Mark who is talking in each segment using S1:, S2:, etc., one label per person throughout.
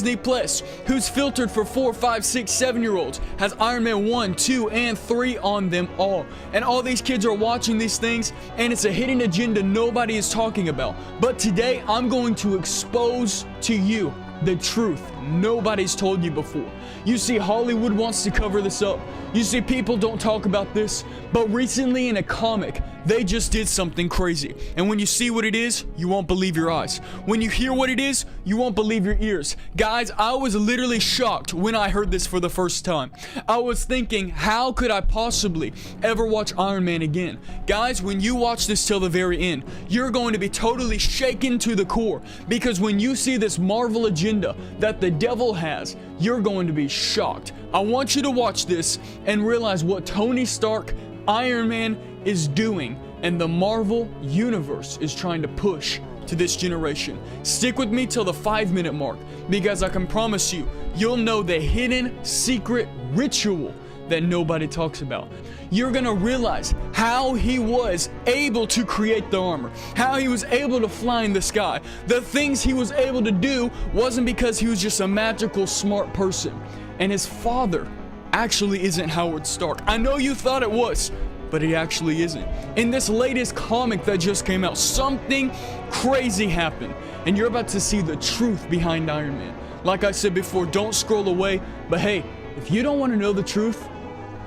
S1: Disney Plus, who's filtered for 4, 5, 6, 7-year-olds, has Iron Man 1, 2, and 3 on them all. And all these kids are watching these things, and it's a hidden agenda nobody is talking about. But today, I'm going to expose to you the truth nobody's told you before. You see, Hollywood wants to cover this up. You see, people don't talk about this. But recently in a comic, they just did something crazy. And when you see what it is, you won't believe your eyes. When you hear what it is, you won't believe your ears. Guys, I was literally shocked when I heard this for the first time. I was thinking, how could I possibly ever watch Iron Man again? Guys, when you watch this till the very end, you're going to be totally shaken to the core. Because when you see this Marvel agenda that the devil has, you're going to be shocked. I want you to watch this and realize what Tony Stark, Iron Man, is doing and the Marvel universe is trying to push to this generation. Stick with me till the 5-minute mark, because I can promise you, you'll know the hidden secret ritual that nobody talks about. You're gonna realize how he was able to create the armor, how he was able to fly in the sky. The things he was able to do wasn't because he was just a magical smart person. And his father actually isn't Howard Stark. I know you thought it was, but it actually isn't. In this latest comic that just came out, something crazy happened, and you're about to see the truth behind Iron Man. Like I said before, don't scroll away, but hey, if you don't want to know the truth,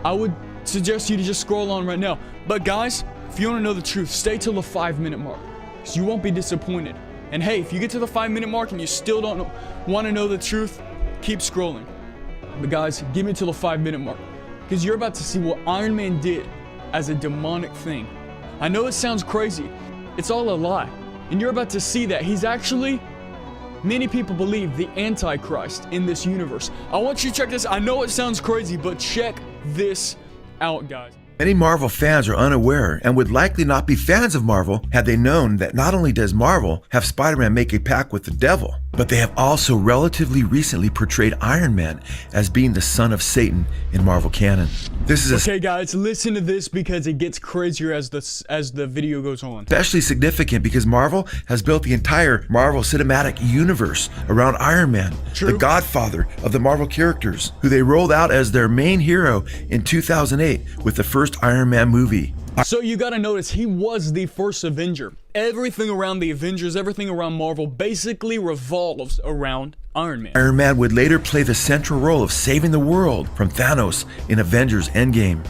S1: I would suggest you to just scroll on right now. But guys, if you want to know the truth, stay till the 5-minute mark, because you won't be disappointed. And hey, if you get to the 5-minute mark and you still don't want to know the truth, keep scrolling. But guys, give me till the 5-minute mark, because you're about to see what Iron Man did as a demonic thing. I know it sounds crazy. It's all a lie. And you're about to see that he's actually, many people believe, the Antichrist in this universe. I want you to check this. I know it sounds crazy, but check this out, guys.
S2: Many Marvel fans are unaware and would likely not be fans of Marvel had they known that not only does Marvel have Spider-Man make a pact with the devil, but they have also relatively recently portrayed Iron Man as being the son of Satan in Marvel canon. This is
S1: okay, guys, listen to this because it gets crazier as the video goes on.
S2: Especially significant because Marvel has built the entire Marvel Cinematic Universe around Iron Man,
S1: True.
S2: the godfather of the Marvel characters, who they rolled out as their main hero in 2008 with the first Iron Man movie.
S1: So you gotta notice, he was the first Avenger. Everything around the Avengers, everything around Marvel basically revolves around Iron Man.
S2: Iron Man would later play the central role of saving the world from Thanos in Avengers Endgame.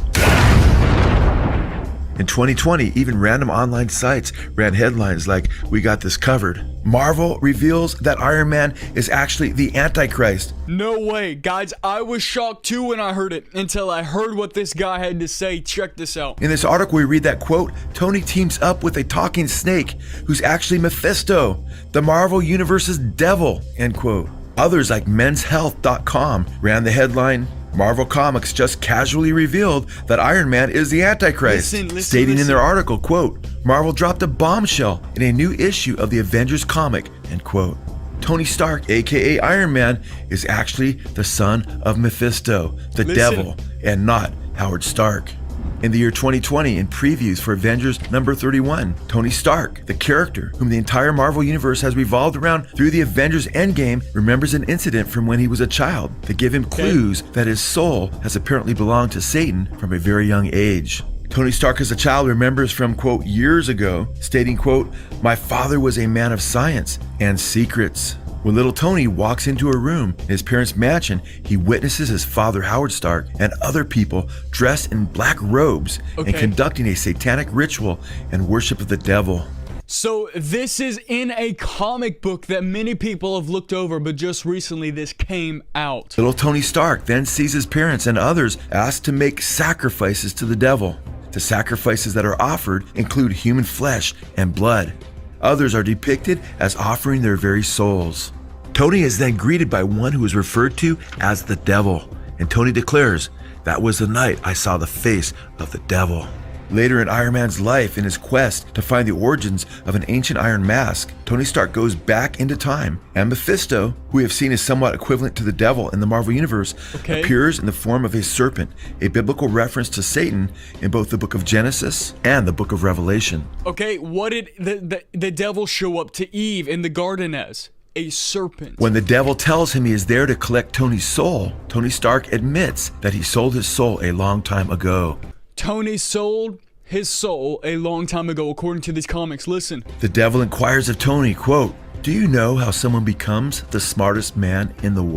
S2: In 2020, even random online sites ran headlines like, "We got this covered." Marvel reveals that Iron Man is actually the Antichrist.
S1: No way, guys, I was shocked too when I heard it, until I heard what this guy had to say. Check this out.
S2: In this article, we read that, quote, Tony teams up with a talking snake who's actually Mephisto, the Marvel Universe's devil, end quote. Others like menshealth.com ran the headline, Marvel Comics just casually revealed that Iron Man is the Antichrist, stating in their article, quote, Marvel dropped a bombshell in a new issue of the Avengers comic, end quote. Tony Stark, aka Iron Man, is actually the son of Mephisto, the devil, and not Howard Stark. In the year 2020, in previews for Avengers number 31, Tony Stark, the character whom the entire Marvel Universe has revolved around through the Avengers Endgame, remembers an incident from when he was a child that give him clues that his soul has apparently belonged to Satan from a very young age. Tony Stark as a child remembers from, quote, years ago, stating, quote, my father was a man of science and secrets. When little Tony walks into a room in his parents' mansion, he witnesses his father Howard Stark and other people dressed in black robes and conducting a satanic ritual and worship of the devil.
S1: So this is in a comic book that many people have looked over, but just recently this came out.
S2: Little Tony Stark then sees his parents and others asked to make sacrifices to the devil. The sacrifices that are offered include human flesh and blood. Others are depicted as offering their very souls. Tony is then greeted by one who is referred to as the devil, and Tony declares, that was the night I saw the face of the devil. Later in Iron Man's life, in his quest to find the origins of an ancient iron mask, Tony Stark goes back into time, and Mephisto, who we have seen is somewhat equivalent to the devil in the Marvel Universe, appears in the form of a serpent, a biblical reference to Satan in both the book of Genesis and the book of Revelation.
S1: Okay, what did the devil show up to Eve in the garden as? a serpent.
S2: When the devil tells him he is there to collect Tony's soul, Tony Stark admits that he sold his soul a long time ago.
S1: Tony sold his soul a long time ago, according to these comics. Listen.
S2: The devil inquires of Tony, quote, "Do you know how someone becomes the smartest man in the world?"